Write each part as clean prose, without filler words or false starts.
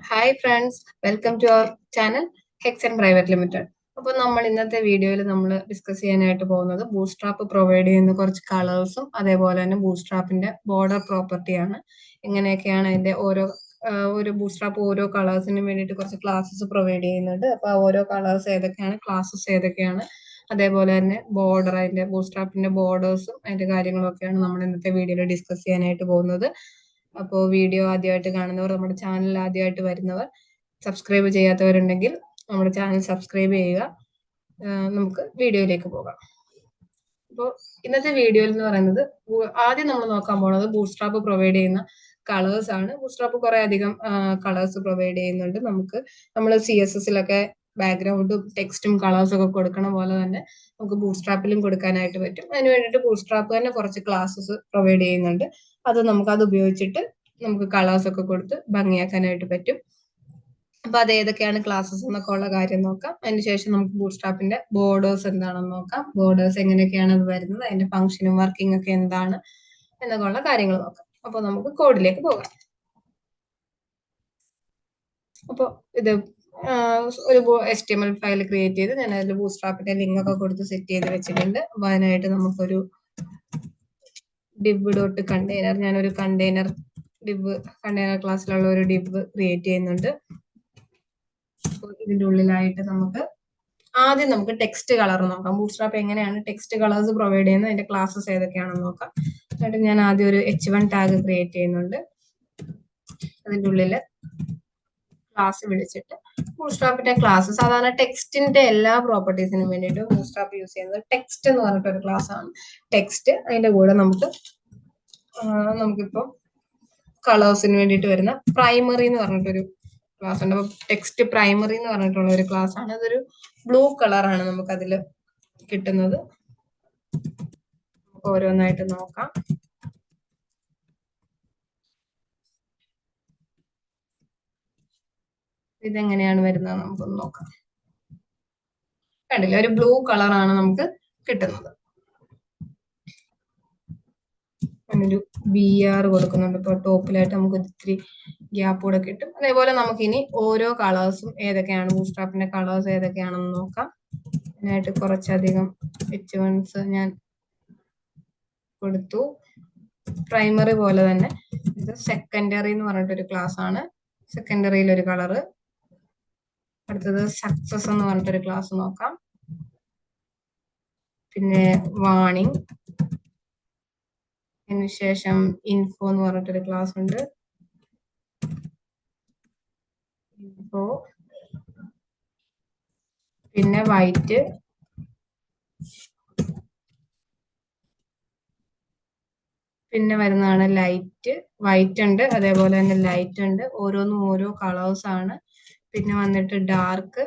Hi friends, welcome to our channel Hexan private limited. അപ്പോൾ നമ്മൾ ഇന്നത്തെ വീഡിയോയിൽ നമ്മൾ ഡിസ്കസ് ചെയ്യാനായിട്ട് പോകുന്നത് ബൂട്ട്സ്ട്രാപ്പ് പ്രൊവൈഡ് ചെയ്യുന്ന കുറച്ച് കളേഴ്സും അതേപോലെ തന്നെ ബൂട്ട്സ്ട്രാപ്പിന്റെ ബോർഡർ പ്രോപ്പർട്ടിയാണ്. എങ്ങനെയൊക്കെയാണ് അതിന്റെ ഒരു ബൂട്ട്സ്ട്രാപ്പ് ഓരോ കളേഴ്സിനും വേണ്ടിയിട്ട് കുറച്ച് ക്ലാസ്സസ് പ്രൊവൈഡ് ചെയ്യുന്നുണ്ട്. അപ്പോൾ ആ ഓരോ കളേഴ്സ് ഏതൊക്കെയാണ്, ക്ലാസ്സസ് ഏതൊക്കെയാണ്, അതേപോലെ തന്നെ ബോർഡർ, അതിന്റെ ബൂട്ട്സ്ട്രാപ്പിന്റെ ബോർഡേഴ്സും അതിന്റെ കാര്യങ്ങളൊക്കെയാണ് നമ്മൾ ഇന്നത്തെ വീഡിയോയിൽ ഡിസ്കസ് ചെയ്യാനായിട്ട് പോകുന്നത്. അപ്പോൾ വീഡിയോ ആദ്യമായിട്ട് കാണുന്നവർ, നമ്മുടെ ചാനൽ ആദ്യമായിട്ട് വരുന്നവർ, സബ്സ്ക്രൈബ് ചെയ്യാത്തവരുണ്ടെങ്കിൽ നമ്മുടെ ചാനൽ സബ്സ്ക്രൈബ് ചെയ്യുക. നമുക്ക് വീഡിയോയിലേക്ക് പോകാം. അപ്പോൾ ഇന്നത്തെ വീഡിയോയിൽ എന്ന് പറയുന്നത് ആദ്യം നമ്മൾ നോക്കാൻ പോകുന്നത് ബൂട്ട്സ്ട്രാപ്പ് പ്രൊവൈഡ് ചെയ്യുന്ന കളേഴ്സ് ആണ്. ബൂട്ട്സ്ട്രാപ്പ് കുറെ അധികം കളേഴ്സ് പ്രൊവൈഡ് ചെയ്യുന്നുണ്ട്. നമ്മൾ CSSലൊക്കെ ബാക്ക്ഗ്രൗണ്ടും ടെക്സ്റ്റും കളേഴ്സും ഒക്കെ കൊടുക്കണ പോലെ തന്നെ നമുക്ക് ബൂട്ട്സ്ട്രാപ്പിലും കൊടുക്കാനായിട്ട് പറ്റും. അതിന് വേണ്ടിയിട്ട് ബൂട്ട്സ്ട്രാപ്പ് തന്നെ കുറച്ച് ക്ലാസ്സസ് പ്രൊവൈഡ് ചെയ്യുന്നുണ്ട്. അത് ഉപയോഗിച്ചിട്ട് നമുക്ക് കളേഴ്സ് ഒക്കെ കൊടുത്ത് ഭംഗിയാക്കാനായിട്ട് പറ്റും. അപ്പൊ അത് ഏതൊക്കെയാണ് ക്ലാസ്സസ് എന്നൊക്കെ ഉള്ള കാര്യം നോക്കാം. അതിനുശേഷം നമുക്ക് ബൂട്ട്സ്ട്രാപ്പിന്റെ ബോർഡേഴ്സ് എന്താണെന്ന് നോക്കാം. ബോർഡേഴ്സ് എങ്ങനെയൊക്കെയാണ് അത് വരുന്നത്, അതിന്റെ ഫംഗ്ഷനും വർക്കിംഗ് ഒക്കെ എന്താണ് എന്നൊക്കെ ഉള്ള കാര്യങ്ങൾ നോക്കാം. അപ്പൊ നമുക്ക് കോഡിലേക്ക് പോകാം. അപ്പോൾ ഇത് ഒരു HTML ഫയൽ ക്രിയേറ്റ് ചെയ്ത് ഞാൻ അതിൽ ബൂട്ട്സ്ട്രാപ്പിന്റെ ലിങ്ക് ഒക്കെ കൊടുത്ത് സെറ്റ് ചെയ്ത് വെച്ചിട്ടുണ്ട്. അപ്പൊ അതിനായിട്ട് നമുക്കൊരു div.container, ഞാനൊരു കണ്ടെയ്നർ ക്ലാസ്സിലുള്ള ഒരു div ക്രിയേറ്റ് ചെയ്യുന്നുണ്ട്. ഇതിന്റെ ഉള്ളിലായിട്ട് ആദ്യം നമുക്ക് ടെക്സ്റ്റ് കളർ നോക്കാം. ബൂട്ട്സ്ട്രാപ്പ് എങ്ങനെയാണ് ടെക്സ്റ്റ് കളേഴ്സ് പ്രൊവൈഡ് ചെയ്യുന്നത്, അതിന്റെ ക്ലാസ്സസ് ഏതൊക്കെയാണെന്ന് നോക്കാം. എന്നിട്ട് ഞാൻ ആദ്യം ഒരു H1 ടാഗ് ക്രിയേറ്റ് ചെയ്യുന്നുണ്ട്. അതിന്റെ ഉള്ളിൽ ക്ലാസ് വിളിച്ചിട്ട് ബൂട്ട്സ്ട്രാപ്പിന്റെ ക്ലാസ്, സാധാരണ ടെക്സ്റ്റിന്റെ എല്ലാ പ്രോപ്പർട്ടീസിനും വേണ്ടിയിട്ട് ബൂട്ട്സ്ട്രാപ്പ് യൂസ് ചെയ്യുന്നത് ടെക്സ്റ്റ് എന്ന് പറഞ്ഞിട്ടൊരു ക്ലാസ് ആണ്. ടെക്സ്റ്റ് അതിന്റെ കൂടെ നമുക്കിപ്പോ കളേഴ്സിന് വേണ്ടിയിട്ട് വരുന്ന പ്രൈമറി എന്ന് പറഞ്ഞിട്ടൊരു ക്ലാസ് ഉണ്ട്. അപ്പൊ ടെക്സ്റ്റ് പ്രൈമറി എന്ന് പറഞ്ഞിട്ടുള്ള ഒരു ക്ലാസ് ആണ്. അതൊരു ബ്ലൂ കളറാണ് നമുക്ക് അതിൽ കിട്ടുന്നത്. ഓരോന്നായിട്ട് നോക്കാം. ഇതെങ്ങനെയാണ് വരുന്നത് നമുക്കൊന്ന് നോക്കാം. കണ്ടില്ല, ഒരു ബ്ലൂ കളറാണ് നമുക്ക് കിട്ടുന്നത്. ഒരു BR കൊടുക്കുന്നുണ്ട്. ഇപ്പൊ ടോപ്പിലായിട്ട് നമുക്ക് ഇത്തിരി ഗ്യാപ്പ് കൂടെ കിട്ടും. അതേപോലെ നമുക്കിനി ഓരോ കളേഴ്സും ഏതൊക്കെയാണ്, ബൂട്ട്സ്ട്രാപ്പിന്റെ കളേഴ്സ് ഏതൊക്കെയാണെന്ന് നോക്കാം. അതിനായിട്ട് കുറച്ചധികം H1s ഞാൻ കൊടുത്തു. പ്രൈമറി പോലെ തന്നെ ഇത് സെക്കൻഡറി എന്ന് പറഞ്ഞിട്ടൊരു ക്ലാസ് ആണ്. സെക്കൻഡറിയിൽ ഒരു കളറ്. അടുത്തത് സക്സസ് എന്ന് പറഞ്ഞിട്ടൊരു ക്ലാസ് നോക്കാം. പിന്നെ വാണിംഗ്, അതിനുശേഷം ഇൻഫോ എന്ന് പറഞ്ഞിട്ടൊരു ക്ലാസ് ഉണ്ട്. ഇൻഫോ, പിന്നെ വൈറ്റ്, പിന്നെ വരുന്നതാണ് ലൈറ്റ്. വൈറ്റ് ഉണ്ട്, അതേപോലെ തന്നെ ലൈറ്റ് ഉണ്ട്. ഓരോന്നും ഓരോ കളേഴ്സ് ആണ്. പിന്നെ വന്നിട്ട് ഡാർക്ക്,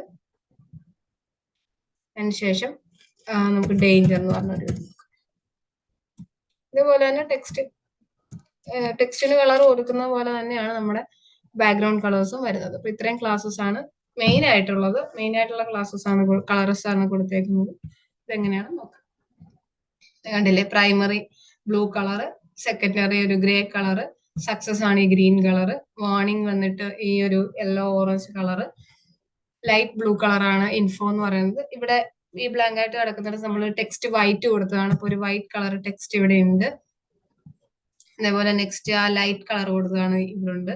അതിനുശേഷം നമുക്ക് ഡേഞ്ചർ എന്ന് പറഞ്ഞൊരു, ഇതുപോലെ തന്നെ ടെക്സ്റ്റിന് കളർ കൊടുക്കുന്ന പോലെ തന്നെയാണ് നമ്മുടെ ബാക്ക്ഗ്രൗണ്ട് കളേഴ്സും വരുന്നത്. അപ്പൊ ഇത്രയും ക്ലാസ്സസ് ആണ് മെയിൻ ആയിട്ടുള്ള കളേഴ്സ് ആണ് കൊടുത്തേക്കുന്നത്. ഇതെങ്ങനെയാണ് നോക്കാം. കണ്ടില്ലേ, പ്രൈമറി ബ്ലൂ കളറ്, സെക്കൻഡറി ഒരു ഗ്രേ കളറ്, സക്സസ് ആണ് ഈ ഗ്രീൻ കളറ്, വാർണിംഗ് വന്നിട്ട് ഈ ഒരു yellow orange colour, light blue കളറാണ് ഇൻഫോ എന്ന് പറയുന്നത്. ഇവിടെ ഈ ബ്ലാങ്ക് ആയിട്ട് കിടക്കുന്നത് നമ്മൾ ടെക്സ്റ്റ് വൈറ്റ് കൊടുത്തതാണ്. ഇപ്പൊ ഒരു വൈറ്റ് കളർ ടെക്സ്റ്റ് ഇവിടെ ഉണ്ട്. അതേപോലെ നെക്സ്റ്റ് ആ ലൈറ്റ് കളർ കൊടുത്തതാണ് ഇവിടെ ഉണ്ട്.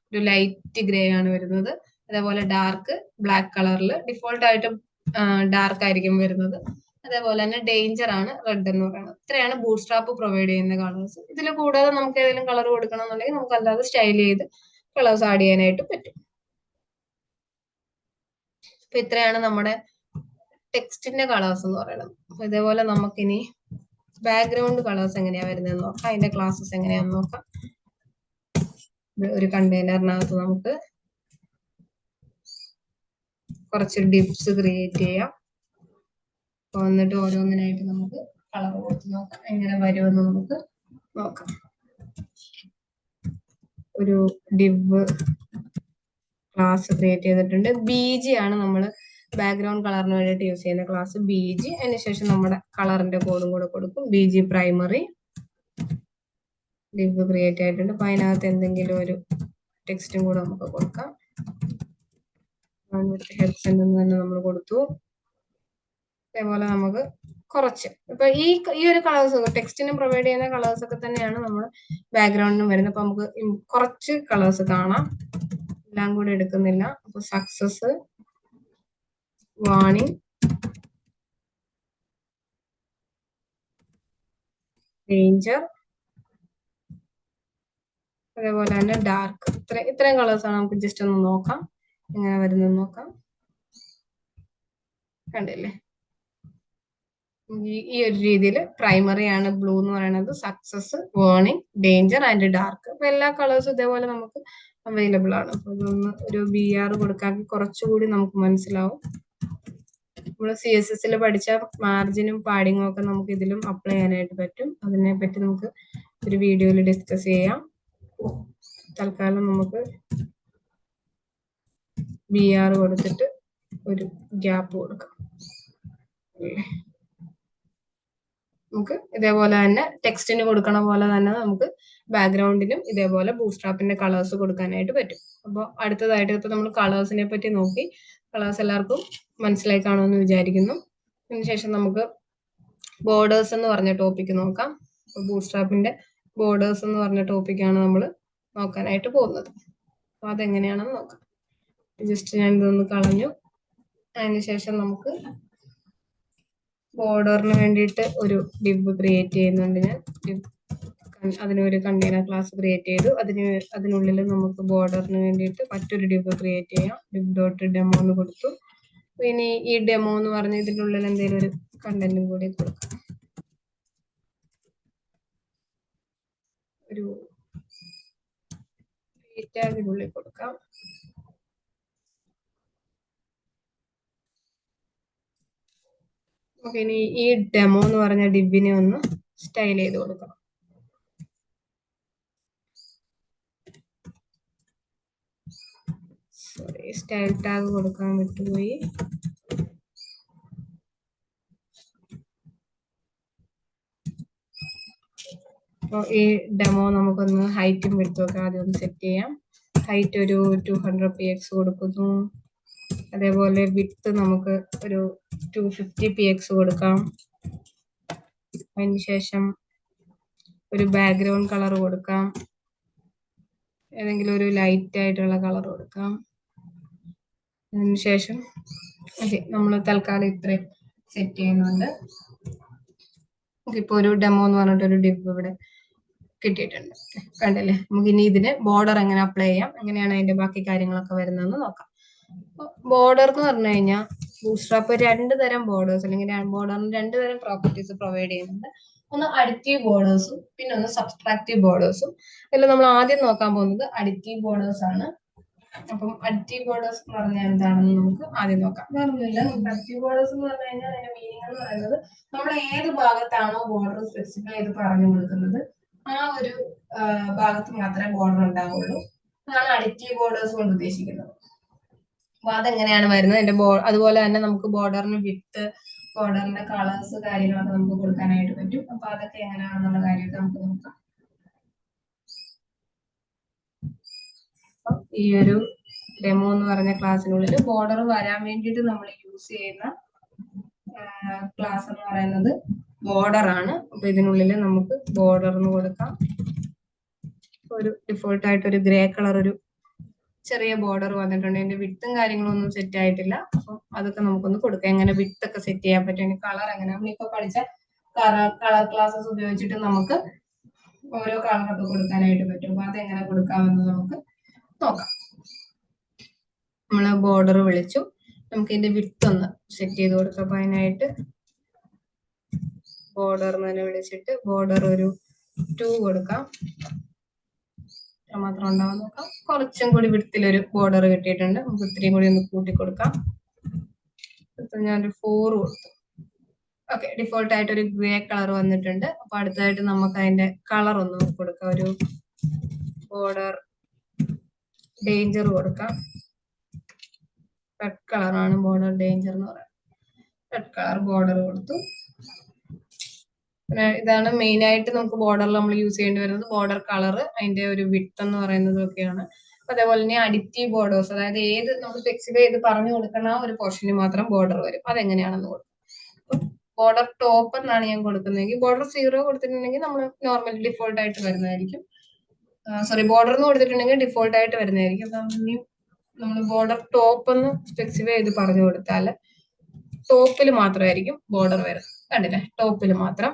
ഒരു ലൈറ്റ് ഗ്രേ ആണ് വരുന്നത്. അതേപോലെ ഡാർക്ക് ബ്ലാക്ക് കളറിൽ ഡിഫോൾട്ട് ആയിട്ട് ഡാർക്ക് ആയിരിക്കും വരുന്നത്. അതേപോലെ തന്നെ ഡേഞ്ചർ ആണ് റെഡ് എന്ന് പറയുന്നത്. ഇത്രയാണ് ബൂട്ട്സ്ട്രാപ്പ് പ്രൊവൈഡ് ചെയ്യുന്ന കളേഴ്സ്. ഇതിൽ കൂടാതെ നമുക്ക് ഏതെങ്കിലും കളർ കൊടുക്കണം എന്നുണ്ടെങ്കിൽ നമുക്ക് അല്ലാതെ സ്റ്റൈൽ ചെയ്ത് കളേഴ്സ് ആഡ് ചെയ്യാനായിട്ട് പറ്റും. അപ്പൊ ഇത്രയാണ് നമ്മുടെ ടെക്സ്റ്റിന്റെ കളേഴ്സ് എന്ന് പറയുന്നത്. അപ്പൊ ഇതേപോലെ നമുക്കിനി ബാക്ക്ഗ്രൗണ്ട് കളേഴ്സ് എങ്ങനെയാ വരുന്നത് നോക്കാം. അതിന്റെ ക്ലാസ്സസ് എങ്ങനെയാന്ന് നോക്കാം. ഒരു കണ്ടെയ്നറിനകത്ത് നമുക്ക് കുറച്ച് ഡിപ്സ് ക്രിയേറ്റ് ചെയ്യാം. എന്നിട്ട് ഓരോന്നിനായിട്ട് നമുക്ക് കളർ കൊടുത്ത് നോക്കാം എങ്ങനെ വരുമെന്ന് നമുക്ക് നോക്കാം. ഒരു ഡിവ് ക്ലാസ് ക്രിയേറ്റ് ചെയ്തിട്ടുണ്ട്. BG ആണ് നമ്മൾ ബാക്ക്ഗ്രൗണ്ട് കളറിന് വേണ്ടിയിട്ട് യൂസ് ചെയ്യുന്ന ക്ലാസ് BG. അതിനുശേഷം നമ്മുടെ കളറിന്റെ കോഡും കൂടെ കൊടുക്കും. BG പ്രൈമറി ഡിവ് ക്രിയേറ്റ് ആയിട്ടുണ്ട്. അപ്പൊ അതിനകത്ത് എന്തെങ്കിലും ഒരു ടെക്സ്റ്റും കൂടെ നമുക്ക് കൊടുക്കാം. ഹെക്സെന്റ് എന്ന് തന്നെ നമ്മൾ കൊടുത്തു. അതേപോലെ നമുക്ക് കുറച്ച് ഇപ്പൊ ഈ ഒരു കളേഴ്സ് ടെക്സ്റ്റിന് പ്രൊവൈഡ് ചെയ്യുന്ന കളേഴ്സ് ഒക്കെ തന്നെയാണ് നമ്മൾ ബാക്ക്ഗ്രൗണ്ടിനും വരുന്നത്. അപ്പൊ നമുക്ക് കുറച്ച് കളേഴ്സ് കാണാം, എല്ലാം കൂടെ എടുക്കുന്നില്ല. അപ്പൊ സക്സസ്, വാണിംഗ്, ഡേഞ്ചർ, അതേപോലെ തന്നെ ഡാർക്ക്. ഇത്രയും കളേഴ്സ് ആണ്. നമുക്ക് ജസ്റ്റ് ഒന്ന് നോക്കാം എങ്ങനെ വരുന്നത് നോക്കാം. കണ്ടില്ലേ, ഈ ഒരു രീതിയിൽ പ്രൈമറി ആണ് ബ്ലൂ എന്ന് പറയുന്നത്, success, warning, danger and dark. അപ്പൊ എല്ലാ കളേഴ്സും ഇതേപോലെ നമുക്ക് അവൈലബിൾ ആണ്. അപ്പൊ ഇതൊന്ന് ഒരു BR കൊടുക്കാൻ കുറച്ചുകൂടി നമുക്ക് മനസ്സിലാവും. നമ്മൾ CSS പഠിച്ച മാർജിനും പാഡിങ്ങും ഒക്കെ നമുക്ക് ഇതിലും അപ്ലൈ ചെയ്യാനായിട്ട് പറ്റും. അതിനെ പറ്റി നമുക്ക് ഒരു വീഡിയോയിൽ ഡിസ്കസ് ചെയ്യാം. തൽക്കാലം നമുക്ക് BR കൊടുത്തിട്ട് ഒരു ഗ്യാപ്പ് കൊടുക്കാം. നമുക്ക് ഇതേപോലെ തന്നെ ടെക്സ്റ്റിന് കൊടുക്കണ പോലെ തന്നെ നമുക്ക് ബാക്ക്ഗ്രൗണ്ടിനും ഇതേപോലെ ബൂട്ട്സ്ട്രാപ്പിന്റെ കളേഴ്സ് കൊടുക്കാനായിട്ട് പറ്റും. അപ്പോൾ അടുത്തതായിട്ട് ഇപ്പൊ നമ്മൾ കളേഴ്സിനെ പറ്റി നോക്കി. കളേഴ്സ് എല്ലാവർക്കും മനസ്സിലായി കാണുമെന്ന് വിചാരിക്കുന്നു. അതിനുശേഷം നമുക്ക് ബോർഡേഴ്സ് എന്ന് പറഞ്ഞ ടോപ്പിക്ക് നോക്കാം. ബൂട്ട്സ്ട്രാപ്പിന്റെ ബോർഡേഴ്സ് എന്ന് പറഞ്ഞ ടോപ്പിക്കാണ് നമ്മൾ നോക്കാനായിട്ട് പോകുന്നത്. അപ്പൊ അതെങ്ങനെയാണെന്ന് നോക്കാം. ജസ്റ്റ് ഞാൻ ഇതൊന്ന് കളഞ്ഞു. അതിനുശേഷം നമുക്ക് ബോർഡറിന് വേണ്ടിയിട്ട് ഒരു ഡിബ് ക്രിയേറ്റ് ചെയ്യുന്നുണ്ട്. ഞാൻ അതിനൊരു കണ്ടെയ്നർ ക്ലാസ് ക്രിയേറ്റ് ചെയ്തു. അതിനുള്ളിൽ നമുക്ക് ബോർഡറിന് വേണ്ടിയിട്ട് മറ്റൊരു ഡിബ് ക്രിയേറ്റ് ചെയ്യാം. ഡിബ് ഡോട്ട് ഡെമോ എന്ന് കൊടുത്തു. ഇനി ഈ ഡെമോ എന്ന് പറഞ്ഞ ഇതിൻ്റെ ഉള്ളിൽ എന്തെങ്കിലും ഒരു കണ്ടന്റും കൂടി കൊടുക്കാം. ഒരു ടാഗിനുള്ളിൽ കൊടുക്കാം. നമുക്ക് ഇനി ഈ ഡെമോ എന്ന് പറഞ്ഞ ഡിബിനെ ഒന്ന് സ്റ്റൈൽ ചെയ്ത് കൊടുക്കാം. സോറി, സ്റ്റൈൽ ടാഗ് കൊടുക്കാൻ വിട്ടുപോയി. അപ്പോൾ ഈ ഡെമോ നമുക്കൊന്ന് ഹൈറ്റും വിഡ്ത്തും ആദ്യം ഒന്ന് സെറ്റ് ചെയ്യാം. ഹൈറ്റ് ഒരു 200 px കൊടുക്കുന്നു. അതേപോലെ വിഡ്ത്ത് നമുക്ക് ഒരു 250 px കൊടുക്കാം. അതിനുശേഷം ഒരു ബാക്ക്ഗ്രൗണ്ട് കളർ കൊടുക്കാം. ഏതെങ്കിലും ഒരു ലൈറ്റ് ആയിട്ടുള്ള കളർ കൊടുക്കാം. അതിനുശേഷം നമ്മൾ തൽക്കാലം ഇത്രയും സെറ്റ് ചെയ്യുന്നുണ്ട്. ഇപ്പൊ ഒരു ഡെമോ എന്ന് പറഞ്ഞിട്ടൊരു ഡിബ് ഇവിടെ കിട്ടിയിട്ടുണ്ട്. കണ്ടല്ലേ, നമുക്ക് ഇനി ഇതിന് ബോർഡർ എങ്ങനെ അപ്ലൈ ചെയ്യാം, എങ്ങനെയാണ് അതിന്റെ ബാക്കി കാര്യങ്ങളൊക്കെ വരുന്നതെന്ന് നോക്കാം. ബോർഡർ എന്ന് പറഞ്ഞു കഴിഞ്ഞാൽ ബൂട്ട്സ്ട്രാപ്പ് 2 തരം ബോർഡേഴ്സ് അല്ലെങ്കിൽ ബോർഡറിന് 2 തരം പ്രോപ്പർട്ടീസ് പ്രൊവൈഡ് ചെയ്യുന്നുണ്ട്. ഒന്ന് അഡിറ്റീവ് ബോർഡേഴ്സും പിന്നെ ഒന്ന് സബ്സ്ട്രാക്റ്റീവ് ബോർഡേഴ്സും. അതിൽ നമ്മൾ ആദ്യം നോക്കാൻ പോകുന്നത് അഡിറ്റീവ് ബോർഡേഴ്സ് ആണ്. അപ്പം അഡിറ്റീവ് ബോർഡേഴ്സ് എന്ന് പറഞ്ഞാൽ എന്താണെന്ന് നമുക്ക് ആദ്യം നോക്കാം. വേറൊന്നുമില്ല, അഡിറ്റീവ് ബോർഡേഴ്സ് എന്ന് പറഞ്ഞു കഴിഞ്ഞാൽ അതിന്റെ മീനിങ് എന്ന് പറയുന്നത് നമ്മൾ ഏത് ഭാഗത്താണോ ബോർഡർ സ്പെസിഫൈ ചെയ്ത് പറഞ്ഞു കൊടുക്കുന്നത് ആ ഒരു ഭാഗത്ത് മാത്രമേ ബോർഡർ ഉണ്ടാവുള്ളൂ. അതാണ് അഡിറ്റീവ് ബോർഡേഴ്സ് കൊണ്ട് ഉദ്ദേശിക്കുന്നത്. അപ്പൊ അതെങ്ങനെയാണ് വരുന്നത്, അതുപോലെ തന്നെ നമുക്ക് ബോർഡറിന് വിഡ്ത്ത്, ബോർഡറിന്റെ കളേഴ്സ് കാര്യങ്ങളൊക്കെ നമുക്ക് കൊടുക്കാനായിട്ട് പറ്റും. അപ്പൊ അതൊക്കെ എങ്ങനെയാണെന്നുള്ള കാര്യമൊക്കെ നമുക്ക് നോക്കാം. ഈ ഒരു ഡെമോ എന്ന് പറഞ്ഞ ക്ലാസ്സിനുള്ളിൽ ബോർഡർ വരാൻ വേണ്ടിയിട്ട് നമ്മൾ യൂസ് ചെയ്യുന്ന ക്ലാസ് എന്ന് പറയുന്നത് ബോർഡർ ആണ്. അപ്പൊ ഇതിനുള്ളിൽ നമുക്ക് ബോർഡർ എന്ന് കൊടുക്കാം. ഒരു ഡിഫോൾട്ട് ആയിട്ട് ഒരു ഗ്രേ കളർ ഒരു ചെറിയ ബോർഡർ വന്നിട്ടുണ്ട്. അതിന്റെ വിഡ്ത്തും കാര്യങ്ങളും ഒന്നും സെറ്റ് ആയിട്ടില്ല. അപ്പൊ അതൊക്കെ നമുക്കൊന്ന് കൊടുക്കാം. എങ്ങനെ വിഡ്ത്ത് ഒക്കെ സെറ്റ് ചെയ്യാൻ പറ്റും, കളർ എങ്ങനെ, നമ്മളിപ്പോ പഠിച്ച കളർ ക്ലാസ്സസ് ഉപയോഗിച്ചിട്ട് നമുക്ക് ഓരോ കളറൊക്കെ കൊടുക്കാനായിട്ട് പറ്റും. അപ്പൊ അതെങ്ങനെ കൊടുക്കാമെന്ന് നമുക്ക് നോക്കാം. നമ്മള് ബോർഡർ വിളിച്ചു, നമുക്ക് ഇതിന്റെ വിഡ്ത്ത് ഒന്ന് സെറ്റ് ചെയ്ത് കൊടുക്കാം. അപ്പൊ അതിനായിട്ട് ബോർഡർ തന്നെ വിളിച്ചിട്ട് ബോർഡർ ഒരു 2 കൊടുക്കാം. മാത്രം ഉണ്ടാവാൻ നോക്കാം. കുറച്ചും കൂടി വിഡ്ത്തിലൊരു ബോർഡർ കിട്ടിയിട്ടുണ്ട്. നമുക്ക് ഇത്രയും കൂടി ഒന്ന് കൂട്ടി കൊടുക്കാം. ഞാനൊരു 4 കൊടുത്തു. ഓക്കെ, ഡിഫോൾട്ട് ആയിട്ട് ഒരു ഗ്രേ കളർ വന്നിട്ടുണ്ട്. അപ്പൊ അടുത്തതായിട്ട് നമുക്ക് അതിന്റെ കളർ ഒന്ന് കൊടുക്കാം. ഒരു ബോർഡർ ഡേഞ്ചർ കൊടുക്കാം. റെഡ് കളറാണ് ബോർഡർ ഡേഞ്ചർ എന്ന് പറയുന്നത്. റെഡ് കളർ ബോർഡർ കൊടുത്തു. ഇതാണ് മെയിൻ ആയിട്ട് നമുക്ക് ബോർഡറിൽ നമ്മൾ യൂസ് ചെയ്യേണ്ടി വരുന്നത്. ബോർഡർ കളർ, അതിന്റെ ഒരു വിഡ്ത്ത് എന്ന് പറയുന്നത് ഒക്കെയാണ് അതേപോലെ തന്നെ അഡിറ്റീവ് ബോർഡേഴ്സ്, അതായത് ഏത് നമ്മൾ സ്പെസിഫൈ ചെയ്ത് പറഞ്ഞു കൊടുക്കുന്ന ആ ഒരു പോർഷന് മാത്രം ബോർഡർ വരും. അതെങ്ങനെയാണെന്ന് കൊടുക്കും. ബോർഡർ ടോപ്പ് എന്നാണ് ഞാൻ കൊടുക്കുന്നതെങ്കിൽ ബോർഡർ 0 കൊടുത്തിട്ടുണ്ടെങ്കിൽ നമ്മൾ നോർമൽ ഡിഫോൾട്ട് ആയിട്ട് വരുന്നതായിരിക്കും. സോറി, ബോർഡർ എന്ന് കൊടുത്തിട്ടുണ്ടെങ്കിൽ ഡിഫോൾട്ട് ആയിട്ട് വരുന്നതായിരിക്കും. അപ്പം നമ്മൾ ബോർഡർ ടോപ്പ് എന്ന് സ്പെസിഫൈ ചെയ്ത് പറഞ്ഞു കൊടുത്താൽ ടോപ്പിൽ മാത്രമായിരിക്കും ബോർഡർ വരുന്നത്. കണ്ടില്ലേ, ടോപ്പിൽ മാത്രം.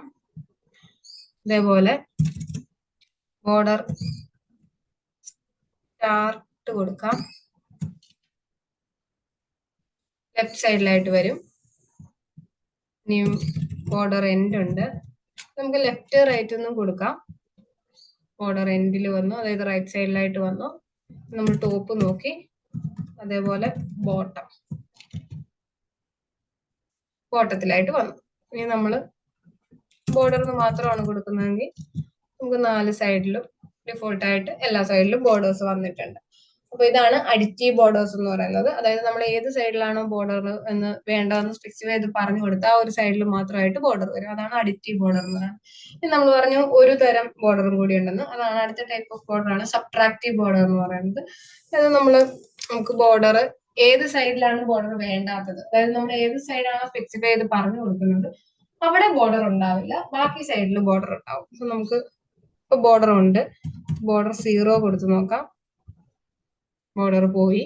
ഇതേപോലെ ബോർഡർ സ്റ്റാർട്ട് കൊടുക്കാം, ലെഫ്റ്റ് സൈഡിലായിട്ട് വരും. ഇനിയും ബോർഡർ എൻഡ് ഉണ്ട്, നമുക്ക് ലെഫ്റ്റ് റൈറ്റ് ഒന്നും കൊടുക്കാം. ബോർഡർ എൻഡിൽ വന്നു, അതായത് റൈറ്റ് സൈഡിലായിട്ട് വന്നു. നമ്മൾ ടോപ്പ് നോക്കി, അതേപോലെ ബോട്ടത്തിലായിട്ട് വന്നു. ഇനി നമ്മൾ ബോർഡറിന് മാത്രമാണ് കൊടുക്കുന്നതെങ്കിൽ നമുക്ക് 4 സൈഡിലും ഡിഫോൾട്ട് ആയിട്ട് എല്ലാ സൈഡിലും ബോർഡേഴ്സ് വന്നിട്ടുണ്ട്. അപ്പൊ ഇതാണ് അഡിറ്റീവ് ബോർഡേഴ്സ് എന്ന് പറയുന്നത്. അതായത് നമ്മൾ ഏത് സൈഡിലാണോ ബോർഡർ എന്ന് വേണ്ടതെന്ന് സ്പെസിഫൈ ചെയ്ത് പറഞ്ഞു കൊടുത്താൽ ആ ഒരു സൈഡിൽ മാത്രമായിട്ട് ബോർഡർ വരും. അതാണ് അഡിറ്റീവ് ബോർഡർ എന്ന് പറയുന്നത്. ഇനി നമ്മൾ പറഞ്ഞു ഒരു തരം ബോർഡറും കൂടി ഉണ്ടെന്ന്. അതാണ് അടുത്ത ടൈപ്പ് ഓഫ് ബോർഡറാണ് സബ്ട്രാക്റ്റീവ് ബോർഡർ എന്ന് പറയുന്നത്. അത് നമുക്ക് ബോർഡർ ഏത് സൈഡിലാണ് ബോർഡർ വേണ്ടാത്തത്, അതായത് നമ്മൾ ഏത് സൈഡാണോ സ്പെസിഫൈ ചെയ്ത് പറഞ്ഞു കൊടുക്കുന്നത് അവിടെ ബോർഡർ ഉണ്ടാവില്ല, ബാക്കി സൈഡിൽ ബോർഡർ ഉണ്ടാവും. അപ്പൊ നമുക്ക് ഇപ്പൊ ബോർഡർ ഉണ്ട്, ബോർഡർ 0 കൊടുത്തു നോക്കാം. ബോർഡർ പോയി.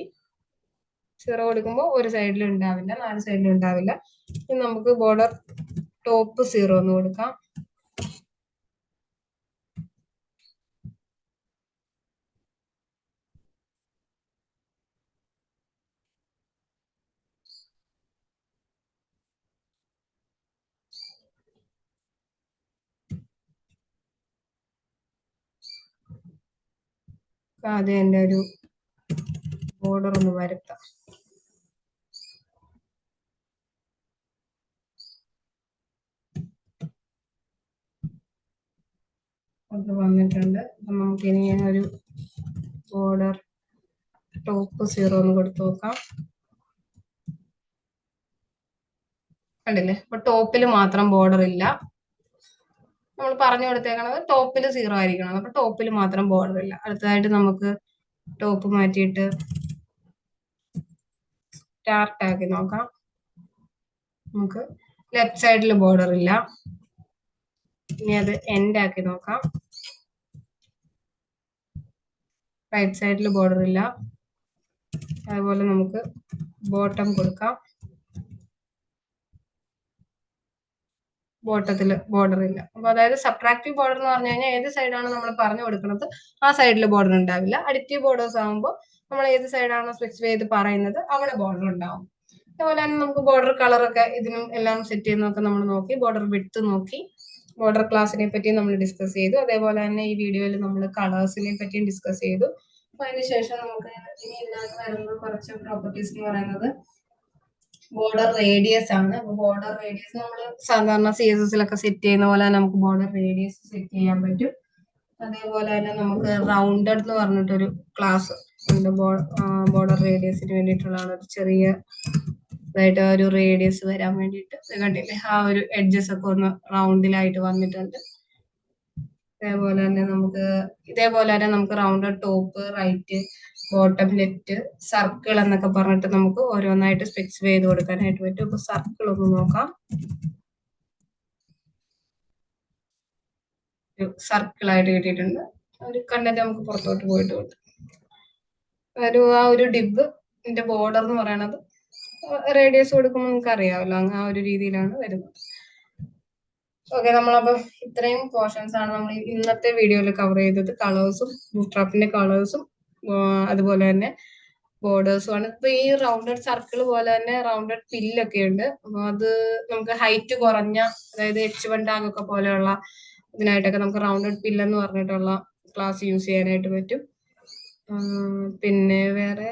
0 കൊടുക്കുമ്പോൾ ഒരു സൈഡിൽ ഉണ്ടാവില്ല, 4 സൈഡിലും ഉണ്ടാവില്ല. ഇനി നമുക്ക് ബോർഡർ ടോപ്പ് 0 എന്ന് കൊടുക്കാം. ആദ്യം എൻ്റെ ഒരു ബോർഡർ ഒന്ന് വരുത്താം. അത് വന്നിട്ടുണ്ട്. നമുക്ക് ഇനി ഒരു ബോർഡർ ടോപ്പ് 0 എന്ന് കൊടുത്തു നോക്കാം. കണ്ടില്ലേ, അപ്പൊ ടോപ്പിൽ മാത്രം ബോർഡർ ഇല്ല. നമ്മൾ പറഞ്ഞു കൊടുത്തേക്കണത് ടോപ്പിൽ 0 ആയിരിക്കണം, അപ്പൊ ടോപ്പിൽ മാത്രം ബോർഡർ ഇല്ല. അടുത്തതായിട്ട് നമുക്ക് ടോപ്പ് മാറ്റിയിട്ട് സ്റ്റാർട്ട് ആക്കി നോക്കാം. നമുക്ക് ലെഫ്റ്റ് സൈഡിൽ ബോർഡർ ഇല്ല. ഇനി അത് എൻഡ് ആക്കി നോക്കാം. റൈറ്റ് സൈഡിൽ ബോർഡർ ഇല്ല. അതുപോലെ നമുക്ക് ബോട്ടം കൊടുക്കാം. ബോട്ടത്തിൽ ബോർഡർ ഇല്ല. അപ്പൊ അതായത് സബ്ട്രാക്റ്റീവ് ബോർഡർ എന്ന് പറഞ്ഞു കഴിഞ്ഞാൽ ഏത് സൈഡാണ് നമ്മൾ പറഞ്ഞു കൊടുക്കുന്നത് ആ സൈഡിൽ ബോർഡർ ഉണ്ടാവില്ല. അഡിറ്റീവ് ബോർഡേഴ്സ് ആകുമ്പോൾ നമ്മൾ ഏത് സൈഡാണോ സ്പെസിഫൈ ചെയ്ത് പറയുന്നത് അവിടെ ബോർഡർ ഉണ്ടാവും. അതുപോലെ തന്നെ നമുക്ക് ബോർഡർ കളറൊക്കെ ഇതിനും എല്ലാം സെറ്റ് ചെയ്യുന്നതൊക്കെ നമ്മൾ നോക്കി. ബോർഡർ വിഡ്ത്ത് നോക്കി. ബോർഡർ ക്ലാസിനെ പറ്റി നമ്മൾ ഡിസ്കസ് ചെയ്തു. അതേപോലെ തന്നെ ഈ വീഡിയോയിൽ നമ്മൾ കളേഴ്സിനെ പറ്റിയും ഡിസ്കസ് ചെയ്തു. അപ്പൊ അതിനുശേഷം നമുക്ക് ഇനി ഇതിനകത്ത് വരുന്ന കുറച്ച് പ്രോപ്പർട്ടീസ് എന്ന് പറയുന്നത് ബോർഡർ റേഡിയസ് ആണ്. അപ്പൊ ബോർഡർ റേഡിയസ് നമ്മൾ സാധാരണ CSSലൊക്കെ സെറ്റ് ചെയ്യുന്ന പോലെ തന്നെ നമുക്ക് ബോർഡർ റേഡിയസ് സെറ്റ് ചെയ്യാൻ പറ്റും. അതേപോലെ തന്നെ നമുക്ക് റൗണ്ടഡ് എന്ന് പറഞ്ഞിട്ടൊരു ക്ലാസ് ഉണ്ട്. ബോർഡർ റേഡിയസിന് വേണ്ടിയിട്ടുള്ളതാണ്. ഒരു ചെറിയ ഇതായിട്ട് ആ ഒരു റേഡിയസ് വരാൻ വേണ്ടിയിട്ട് കണ്ടില്ലേ, ആ ഒരു എഡ്ജസ് ഒക്കെ ഒന്ന് റൗണ്ടിലായിട്ട് വന്നിട്ടുണ്ട്. ഇതേപോലെ തന്നെ നമുക്ക് rounded top, right, bottom, left, circle എന്നൊക്കെ പറഞ്ഞിട്ട് നമുക്ക് ഓരോന്നായിട്ട് സ്പെസിഫൈ ചെയ്ത് കൊടുക്കാനായിട്ട് പറ്റും. അപ്പൊ സർക്കിൾ ഒന്ന് നോക്കാം. ഒരു സർക്കിൾ ആയിട്ട് കിട്ടിയിട്ടുണ്ട്. ഒരു കണ്ടന്റ് നമുക്ക് പുറത്തോട്ട് പോയിട്ടുണ്ട്. ആ ഒരു ഡിബിന്റെ ബോർഡർ എന്ന് പറയുന്നത് റേഡിയസ് കൊടുക്കുമ്പോൾ നമുക്ക് അറിയാമല്ലോ, ആ ഒരു രീതിയിലാണ് വരുന്നത്. ഓക്കെ, നമ്മളപ്പോ ഇത്രയും പോർഷൻസ് ആണ് നമ്മൾ ഇന്നത്തെ വീഡിയോയിൽ കവർ ചെയ്തത്. കളേഴ്സും, ബൂട്ട്സ്ട്രാപ്പിന്റെ കളേഴ്സും, അതുപോലെ തന്നെ ബോർഡേഴ്സും ആണ്. ഇപ്പൊ ഈ റൗണ്ടഡ് സർക്കിൾ പോലെ തന്നെ റൗണ്ടഡ് പില്ലൊക്കെ ഉണ്ട്. അപ്പൊ അത് നമുക്ക് ഹൈറ്റ് കുറഞ്ഞ, അതായത് H1 ടാഗ് ഒക്കെ പോലെയുള്ള ഇതിനായിട്ടൊക്കെ നമുക്ക് റൗണ്ടഡ് പില്ല് എന്ന് പറഞ്ഞിട്ടുള്ള ക്ലാസ് യൂസ് ചെയ്യാനായിട്ട് പറ്റും. പിന്നെ വേറെ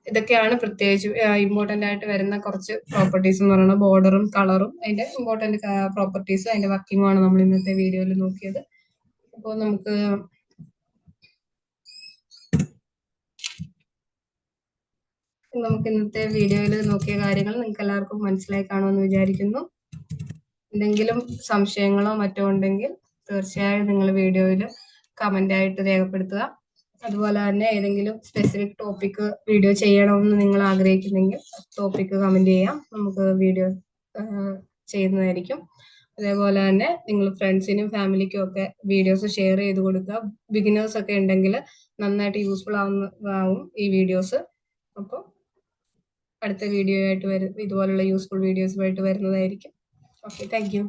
ഇതൊക്കെയാണ് പ്രത്യേകിച്ച് ഇമ്പോർട്ടന്റ് ആയിട്ട് വരുന്ന കുറച്ച് പ്രോപ്പർട്ടീസ് എന്ന് പറയുന്നത്. ബോർഡറും കളറും അതിന്റെ ഇമ്പോർട്ടന്റ് പ്രോപ്പർട്ടീസും അതിന്റെ വർക്കിംഗും ആണ് നമ്മൾ ഇന്നത്തെ വീഡിയോയിൽ നോക്കിയത്. അപ്പോൾ നമുക്ക് ഇന്നത്തെ വീഡിയോയിൽ നോക്കിയ കാര്യങ്ങൾ നിങ്ങൾക്ക് എല്ലാവർക്കും മനസ്സിലായി കാണുമെന്ന് വിചാരിക്കുന്നു. എന്തെങ്കിലും സംശയങ്ങളോ മറ്റോ ഉണ്ടെങ്കിൽ തീർച്ചയായും നിങ്ങൾ വീഡിയോയിൽ കമന്റ് ആയിട്ട് രേഖപ്പെടുത്തുക. അതുപോലെ തന്നെ ഏതെങ്കിലും സ്പെസിഫിക് ടോപ്പിക് വീഡിയോ ചെയ്യണമെന്ന് നിങ്ങൾ ആഗ്രഹിക്കുന്നെങ്കിൽ ടോപ്പിക് കമന്റ് ചെയ്യാം, നമുക്ക് വീഡിയോ ചെയ്യുന്നതായിരിക്കും. അതേപോലെ തന്നെ നിങ്ങൾ ഫ്രണ്ട്സിനും ഫാമിലിക്കും ഒക്കെ വീഡിയോസ് ഷെയർ ചെയ്ത് കൊടുക്കുക. ബിഗിനേഴ്സ് ഒക്കെ ഉണ്ടെങ്കിൽ നന്നായിട്ട് യൂസ്ഫുൾ ആവും ഈ വീഡിയോസ്. അപ്പോൾ അടുത്ത വീഡിയോ ആയിട്ട് ഇതുപോലുള്ള യൂസ്ഫുൾ വീഡിയോസുമായിട്ട് വരുന്നതായിരിക്കും. Okay, thank you.